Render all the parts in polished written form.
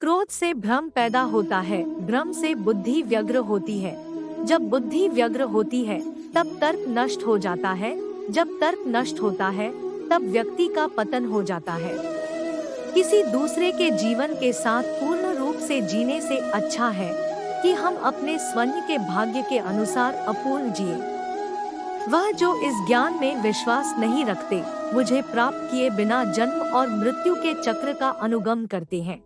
क्रोध से भ्रम पैदा होता है, भ्रम से बुद्धि व्यग्र होती है। जब बुद्धि व्यग्र होती है तब तर्क नष्ट हो जाता है, जब तर्क नष्ट होता है तब व्यक्ति का पतन हो जाता है। किसी दूसरे के जीवन के साथ पूर्ण रूप से जीने से अच्छा है कि हम अपने स्वयं के भाग्य के अनुसार अपूर्ण जिए। वह जो इस ज्ञान में विश्वास नहीं रखते, मुझे प्राप्त किए बिना जन्म और मृत्यु के चक्र का अनुगम करते हैं।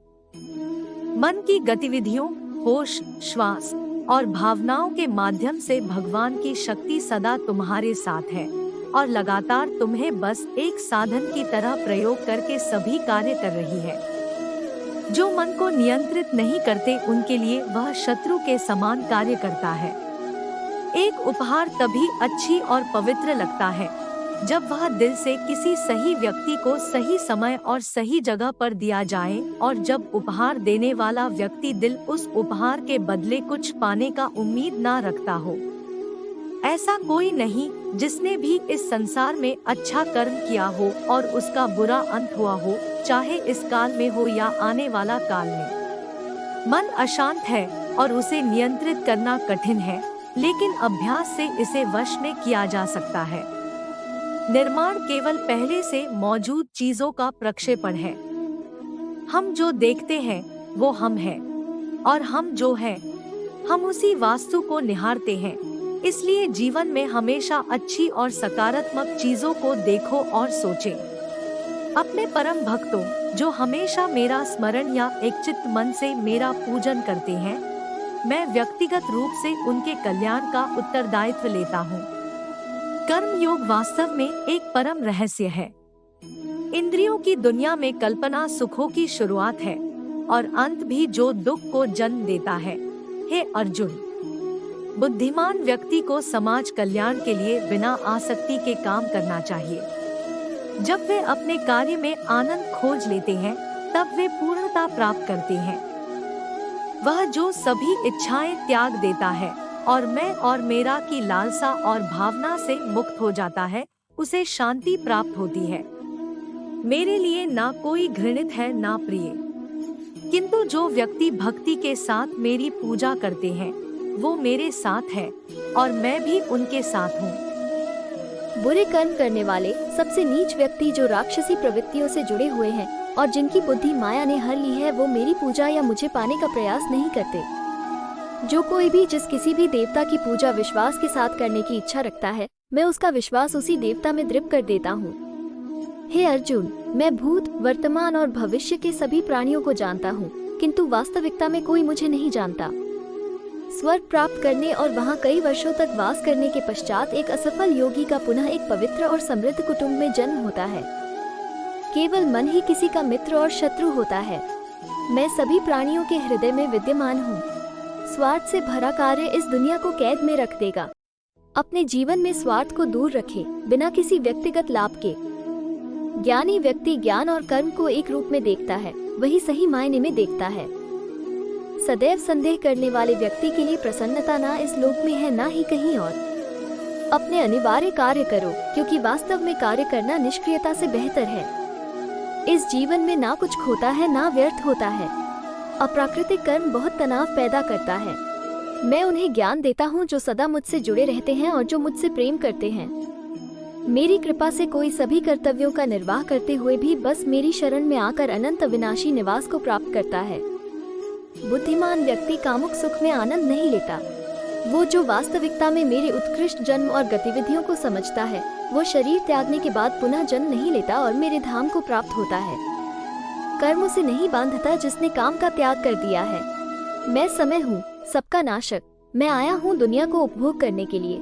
मन की गतिविधियों, होश, श्वास और भावनाओं के माध्यम से भगवान की शक्ति सदा तुम्हारे साथ है और लगातार तुम्हें बस एक साधन की तरह प्रयोग करके सभी कार्य कर रही है। जो मन को नियंत्रित नहीं करते उनके लिए वह शत्रु के समान कार्य करता है। एक उपहार तभी अच्छी और पवित्र लगता है जब वह दिल से किसी सही व्यक्ति को सही समय और सही जगह पर दिया जाए और जब उपहार देने वाला व्यक्ति दिल उस उपहार के बदले कुछ पाने का उम्मीद ना रखता हो। ऐसा कोई नहीं जिसने भी इस संसार में अच्छा कर्म किया हो और उसका बुरा अंत हुआ हो, चाहे इस काल में हो या आने वाला काल में। मन अशांत है और उसे नियंत्रित करना कठिन है, लेकिन अभ्यास से इसे वश में किया जा सकता है। निर्माण केवल पहले से मौजूद चीजों का प्रक्षेपण है। हम जो देखते हैं वो हम हैं, और हम जो हैं हम उसी वास्तु को निहारते हैं। इसलिए जीवन में हमेशा अच्छी और सकारात्मक चीजों को देखो और सोचें। अपने परम भक्तों जो हमेशा मेरा स्मरण या एक चित्त मन से मेरा पूजन करते हैं, मैं व्यक्तिगत रूप से उनके कल्याण का उत्तरदायित्व लेता हूँ। कर्म योग वास्तव में एक परम रहस्य है। इंद्रियों की दुनिया में कल्पना सुखों की शुरुआत है और अंत भी जो दुख को जन्म देता है। हे अर्जुन, बुद्धिमान व्यक्ति को समाज कल्याण के लिए बिना आसक्ति के काम करना चाहिए। जब वे अपने कार्य में आनंद खोज लेते हैं तब वे पूर्णता प्राप्त करते हैं। वह जो सभी इच्छाएं त्याग देता है और मैं और मेरा की लालसा और भावना से मुक्त हो जाता है, उसे शांति प्राप्त होती है। मेरे लिए ना कोई घृणित है ना प्रिय, किंतु जो व्यक्ति भक्ति के साथ मेरी पूजा करते हैं वो मेरे साथ है और मैं भी उनके साथ हूँ। बुरे कर्म करने वाले सबसे नीच व्यक्ति जो राक्षसी प्रवृत्तियों से जुड़े हुए हैं और जिनकी बुद्धि माया ने हर ली है, वो मेरी पूजा या मुझे पाने का प्रयास नहीं करते। जो कोई भी जिस किसी भी देवता की पूजा विश्वास के साथ करने की इच्छा रखता है, मैं उसका विश्वास उसी देवता में दृढ़ कर देता हूँ। हे अर्जुन, मैं भूत, वर्तमान और भविष्य के सभी प्राणियों को जानता हूँ, किंतु वास्तविकता में कोई मुझे नहीं जानता। स्वर्ग प्राप्त करने और वहाँ कई वर्षों तक वास करने के पश्चात एक असफल योगी का पुनः एक पवित्र और समृद्ध कुटुंब में जन्म होता है। केवल मन ही किसी का मित्र और शत्रु होता है। मैं सभी प्राणियों के हृदय में विद्यमान हूँ। स्वार्थ से भरा कार्य इस दुनिया को कैद में रख देगा। अपने जीवन में स्वार्थ को दूर रखें, बिना किसी व्यक्तिगत लाभ के। ज्ञानी व्यक्ति ज्ञान और कर्म को एक रूप में देखता है, वही सही मायने में देखता है। सदैव संदेह करने वाले व्यक्ति के लिए प्रसन्नता ना इस लोक में है ना ही कहीं और। अपने अनिवार्य कार्य करो, क्योंकि वास्तव में कार्य करना निष्क्रियता से बेहतर है। इस जीवन में ना कुछ खोता है ना व्यर्थ होता है। अप्राकृतिक कर्म बहुत तनाव पैदा करता है। मैं उन्हें ज्ञान देता हूँ जो सदा मुझसे जुड़े रहते हैं और जो मुझसे प्रेम करते हैं। मेरी कृपा से कोई सभी कर्तव्यों का निर्वाह करते हुए भी बस मेरी शरण में आकर अनंत अविनाशी निवास को प्राप्त करता है। बुद्धिमान व्यक्ति कामुक सुख में आनंद नहीं लेता। वो जो वास्तविकता में मेरे उत्कृष्ट जन्म और गतिविधियों को समझता है, वो शरीर त्यागने के बाद पुनः जन्म नहीं लेता और मेरे धाम को प्राप्त होता है। कर्म उसे नहीं बांधता जिसने काम का त्याग कर दिया है। मैं समय हूँ, सबका नाशक। मैं आया हूँ दुनिया को उपभोग करने के लिए।